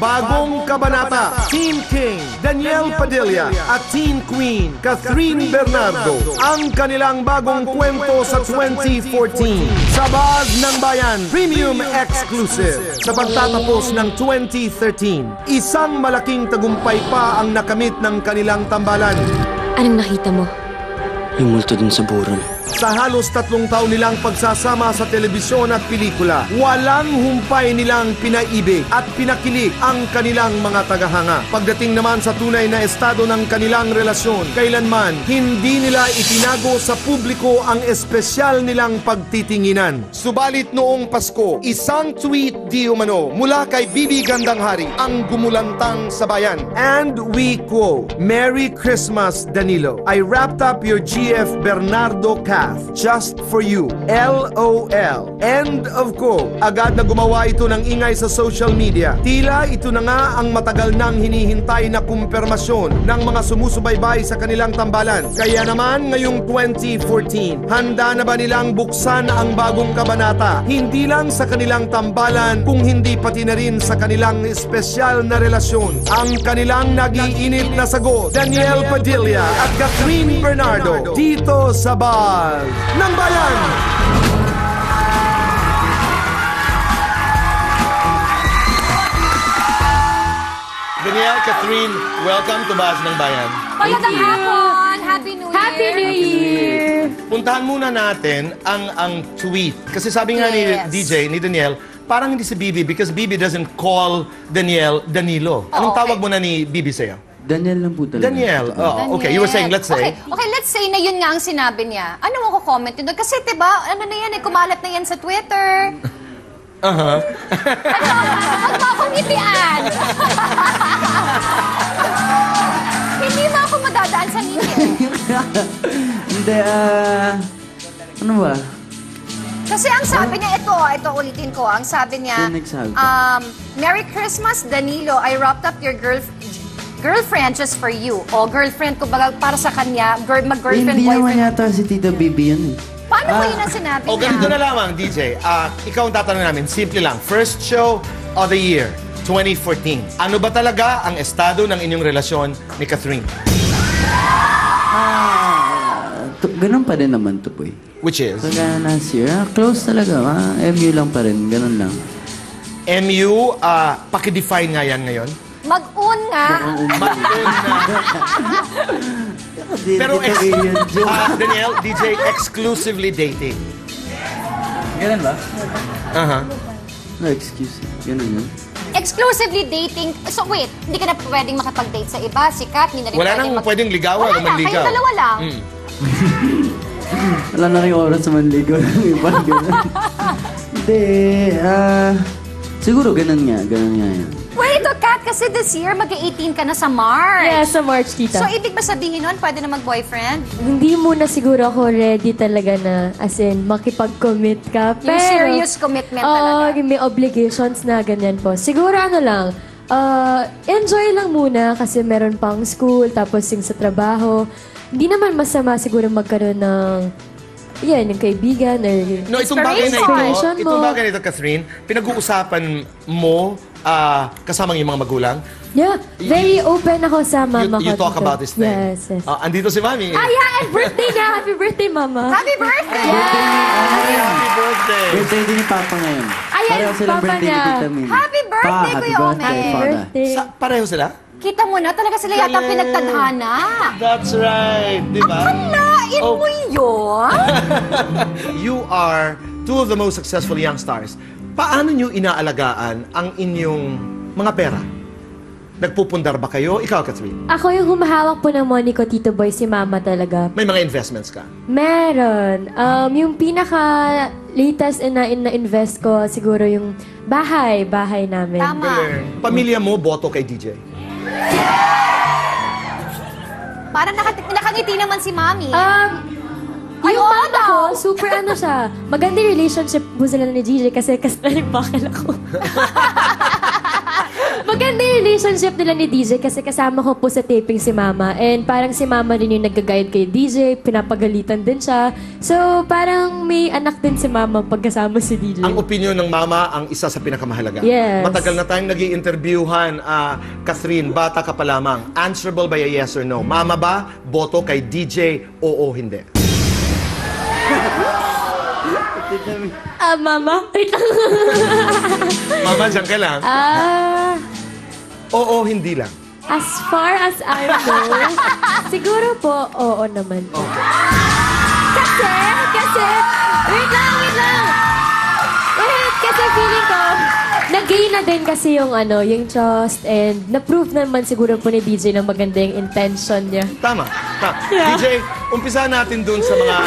Bagong Kabanata, Teen King, Daniel Padilla at Teen Queen, Catherine Bernardo. Ang kanilang bagong kwento sa 2014. Sabad ng Bayan, Premium Exclusive. Sa pagtatapos ng 2013, isang malaking tagumpay pa ang nakamit ng kanilang tambalan. Anong nakita mo? Yung multo dun sa buron. Sa halos 3 taon nilang pagsasama sa telebisyon at pelikula, walang humpay nilang pinaibig at pinakilig ang kanilang mga tagahanga. Pagdating naman sa tunay na estado ng kanilang relasyon, kailanman hindi nila itinago sa publiko ang espesyal nilang pagtitinginan. Subalit noong Pasko, isang tweet di umano mula kay Bibi Gandanghari ang gumulantang sa bayan. And we quote, "Merry Christmas, Danilo. I wrapped up your GF Bernardo just for you. LOL. End of quote. Agad na gumawa ito ng ingay sa social media. Tila ito na nga ang matagal nang hinihintay na kumpirmasyon ng mga sumusubaybay sa kanilang tambalan. Kaya naman ngayong 2014, handa na ba nilang buksan ang bagong kabanata? Hindi lang sa kanilang tambalan, kung hindi pati na rin sa kanilang espesyal na relasyon. Ang kanilang nag-iinit na sagot, Daniel Padilla at Catherine Bernardo, dito sa Sabad ng Bayan. Daniel, Catherine, welcome to Sabad ng Bayan. Magandang hapon! Happy New Year! Happy New Year! Puntahan muna natin ang tweet. Kasi sabi nga ni DJ, ni Daniel, parang hindi si Bibi because Bibi doesn't call Daniel Danilo. Anong tawag mo na ni Bibi sa'yo? Daniel lang po talaga. Daniel. Oh, okay, you were saying, let's say. Okay, let's say na yun nga ang sinabi niya. Ano mo ko comment yun doon? Kasi diba, ano na yan, kumalat na yan sa Twitter. Huwag mo akong ngitian. Hindi mo ako madadaan sa ninyo. Hindi, ano ba? Kasi ang sabi niya, ito ulitin ko. Ang sabi niya, Merry Christmas, Danilo. I wrapped up your girlfriend just for you. O, girlfriend, kumbaga, para sa kanya, mag-girlfriend, Hindi naman boyfriend. yata si Tita Bibi yun eh. Paano mo yun ang sinabi O, niya? ganito na lamang, DJ. Ikaw ang tatanungin namin. Simple lang. First show of the year, 2014. Ano ba talaga ang estado ng inyong relasyon ni Catherine? Ganun pa rin naman to, boy. Which is? Kaya last year, close talaga. MU lang pa rin. Ganun lang. MU, pakidefine nga yan ngayon. Mag-un nga. Mag-un na. Pero, Daniel, DJ, exclusively dating. Ganun ba? Aha. No, excuse me. Ganun yun. Exclusively dating. So wait, hindi ka na pwedeng makapag-date sa iba. Sikat, hindi na rin Wala nang pwedeng ligawan o manligaw. Kayong dalawa lang. Wala na rin oras sa manligaw ng iba. Hindi, siguro ganun nga yan. Wait, Kat, kasi this year, mag-18 ka na sa March. Yeah, sa March, tita. So, ibig ba sabihin nun, pwede na mag-boyfriend? Hindi muna siguro ako ready talaga na, as in, makipag-commit ka. Pero, Yung serious commitment talaga. may obligations na ganyan po. Siguro ano lang, enjoy lang muna kasi meron pang school, tapos yung sa trabaho. Hindi naman masama siguro magkaroon ng yung kaibigan or No, itong bagay na inspiration ito, mo. itong bagay na ito, Catherine, pinag-uusapan mo kasama yung mga magulang. Yeah, very open ako sa mama ko. You talk dito. about this thing. Yes, yes. Andito si Mami. Yeah, and birthday niya. Happy birthday, mama. Happy birthday! Happy birthday! Birthday din ni Papa ngayon. Ayan, Pareho silang Papa birthday ni niya. Tita Min. Happy birthday, Happy Kuya Ome. birthday, Father. Birthday. Pareho sila? Kita mo na, talaga sila yata Galing. pinagtadhana. That's right, di ba? Akalain mo yun? You are two of the most successful young stars. Paano nyo inaalagaan ang inyong mga pera? Nagpupundar ba kayo? Ikaw, Catherine. Ako yung humahawak po ng money ko, Tito Boy, si mama talaga. May mga investments ka? Meron. Yung pinaka-latest na-invest ko, siguro yung bahay namin. Tama. Pamilya mo, boto kay DJ. Parang nakangiti naman si Mami. Yung oo mama daw. ko, super ano siya. Maganda yung relationship po sila ni DJ kasi kasalanin bakal ako. Maganda yung relationship nila ni DJ kasi kasama ko po sa taping si Mama. And parang si Mama rin yung nag-guide kay DJ, pinapagalitan din siya. So, parang may anak din si Mama pagkasama si DJ. Ang opinion ng Mama ang isa sa pinakamahalaga. Yes. Matagal na tayong nag-i-interviewhan, Catherine, bata ka pa lamang. Answerable by a yes or no? Mama ba, boto kay DJ, oo, hindi? Mama? Wait lang. Mama, dyan ka lang. Oo, hindi lang. As far as I know, siguro po, oo naman po. Kasi, wait lang. Kasi feeling ko, nag-gain na din kasi yung yung trust and na-prove naman siguro po ni DJ na maganda yung intention niya. Tama. Yeah. DJ, umpisa natin dun sa mga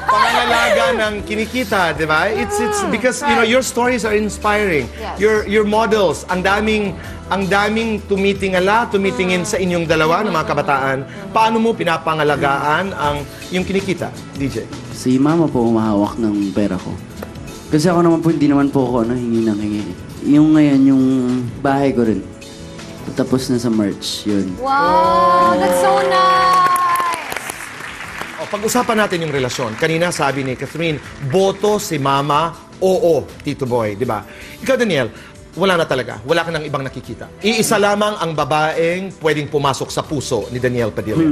pangangalaga ng kinikita, di ba? It's because your stories are inspiring. Yes. Your models, ang daming tumitingin sa inyong dalawa ng mga kabataan. Paano mo pinapangalagaan yung kinikita, DJ? Si Mama po umahawak ng pera ko. Kasi ako naman po, hindi naman po ako hingi ng hingi. Yung ngayon, yung bahay ko rin. Tapos na sa merch, yun. Wow, that's so nice! Pag-usapan natin yung relasyon. Kanina sabi ni Catherine, boto si Mama, oo, Tito Boy, di ba? Ikaw, Daniel, wala na talaga. Wala ka nang ibang nakikita. Iisa lamang ang babaeng pwedeng pumasok sa puso ni Daniel Padilla.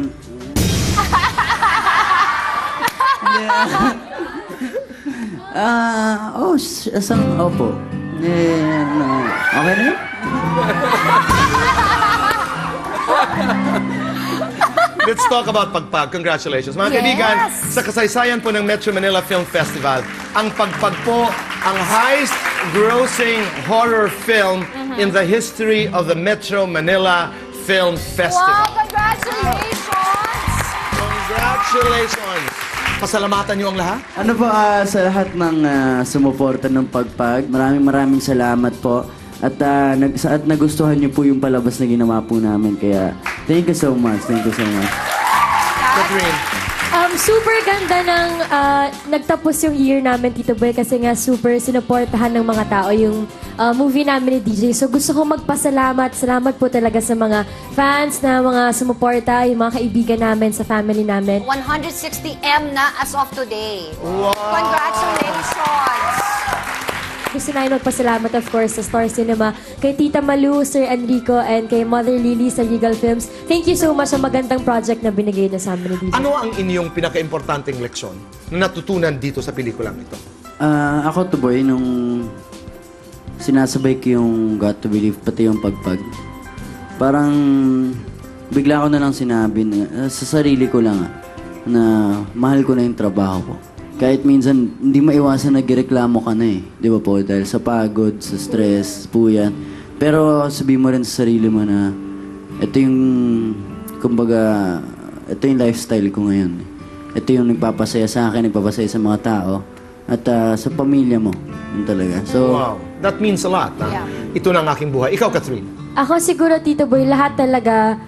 Opo. Okay na yun? Let's talk about Pagpag. Congratulations. Mga kaibigan, sa kasaysayan po ng Metro Manila Film Festival, ang Pagpag po ang highest-grossing horror film in the history of the Metro Manila Film Festival. Wow, congratulations! Congratulations! Pasalamatan niyo ang lahat? Ano po, sa lahat ng sumuporta ng Pagpag, maraming salamat po. At nagustuhan niyo po yung palabas na ginawa po namin. Kaya, thank you so much. Catherine. Super ganda ng nagtapos yung year namin, Tito Boy, kasi nga super sinuportahan ng mga tao yung movie namin ni DJ. So gusto ko magpasalamat. Salamat po talaga sa mga fans na mga sumuporta, yung mga kaibigan namin, sa family namin. 160M na as of today. Wow! Congratulations! Gusto namin magpasalamat, of course, sa Star Cinema, kay Tita Malu, Sir Enrico, and kay Mother Lily sa Regal Films. Thank you so much sa magandang project na binigay niya sa amin ni DJ. Ano ang inyong pinaka-importanting leksyon na natutunan dito sa pelikulang ito? Ako, Tuboy, nung sinasabay ko yung Got to Believe, pati yung Pagpag, parang bigla ko na lang sinabi sa sarili ko lang na mahal ko na yung trabaho ko. Kahit minsan, hindi maiwasan nagreklamo ka na eh. Di ba po? Dahil sa pagod, sa stress, po yan. Pero sabihin mo rin sa sarili mo na ito yung, kumbaga, ito yung lifestyle ko ngayon. Ito yung nagpapasaya sa akin, nagpapasaya sa mga tao. At sa pamilya mo. Yun talaga. So, Wow. That means a lot. Yeah. Ito na ang aking buhay. Ikaw, Catherine. Ako siguro, Tito Boy, lahat talaga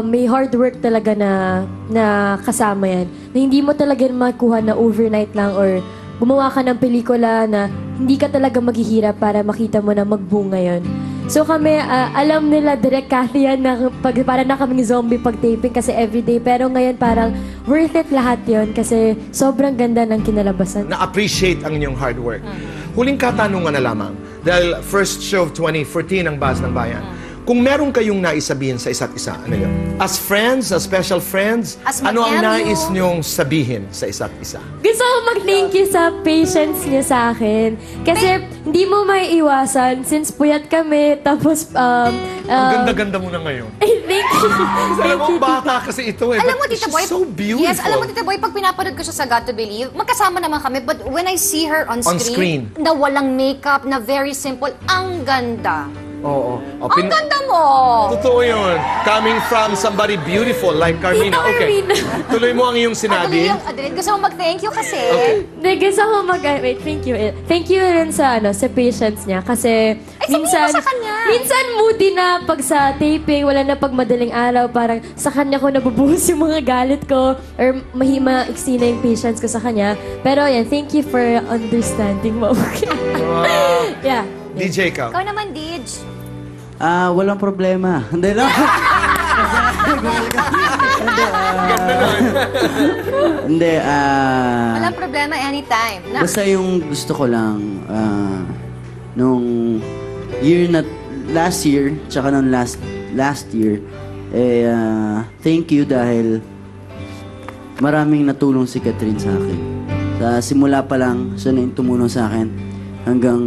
may hard work talaga na kasama yan. Na hindi mo talaga makuha na overnight lang or gumawa ka ng pelikula na hindi ka talaga maghihirap para makita mo na magbunga yun. So kami, alam nila direct Cathy yan na para na kaming zombie pag-taping kasi everyday. Pero ngayon parang worth it lahat yon kasi sobrang ganda ng kinalabasan. Na-appreciate ang inyong hard work. Huling katanungan na lamang. Dahil first show of 2014 ang Bahas ng Bayan. Kung meron kayong naisabihin sa isa't isa, ano yun? As friends, as special friends, As ano ang mag-MU? nais niyong sabihin sa isa't isa? Gusto ko mag-thank you sa patience niya sa akin. Kasi hindi mo may iwasan since puyat kami. Tapos, Ang ganda-ganda mo na ngayon. thank you. Alam mo, bata kasi ito eh. Alam mo, but Tita she's Boy, so beautiful. yes, alam mo, Tita Boy, pag pinapanood ko siya sa Got to Believe, magkasama naman kami, but when I see her on screen, na walang makeup, na very simple, ang ganda. Oo. Ang ganda mo! Totoo yun. Coming from somebody beautiful like Carmina. Tita Okay. Carmina. Tuloy mo ang iyong sinabi. Adeline, gusto mo mag-thank you kasi. Okay. Hindi, gusto ko wait, thank you. Thank you rin sa, sa patience niya. Kasi, sabihin mo sa kanya. minsan moody na pag sa taping, wala na pag madaling araw, parang sa kanya ko nabubuhos yung mga galit ko, or mahima iksi na yung patience ko sa kanya. Pero yan, thank you for understanding mo. Wow. Yeah. DJ ka. Ikaw naman, Dij. Walang problema. Hindi lang. Hindi, Walang problema anytime. Na, basta yung gusto ko lang, nung year na, last year, tsaka nung last year, thank you dahil maraming natulong si Catherine sa akin. Sa simula pa lang, siya na yung tumulong sa akin. Hanggang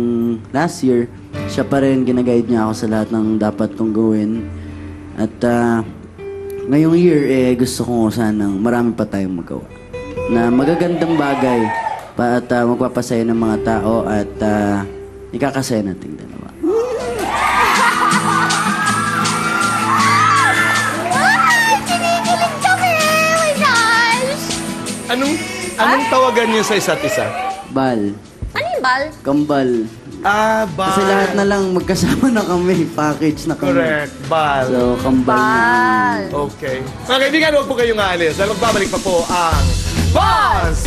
last year, siya pa rin ginaguide niya ako sa lahat ng dapat kong gawin. At ngayong year, gusto ko sanang marami pa tayong magawa. Na magagandang bagay at magpapasaya ng mga tao at ikakasaya natin dalawa. ay, kinikilig kami! Oh my gosh! Anong tawagan niyo sa isa't isa? Bal. Ano yung bal? Kambal. Bal. Kasi lahat na lang magkasama na kami. Package na kami. Correct, bal. So, kambal na. Bal. Okay. Mga kaibigan, huwag po kayong aalis. Dahil magbabalik pa po ang Boss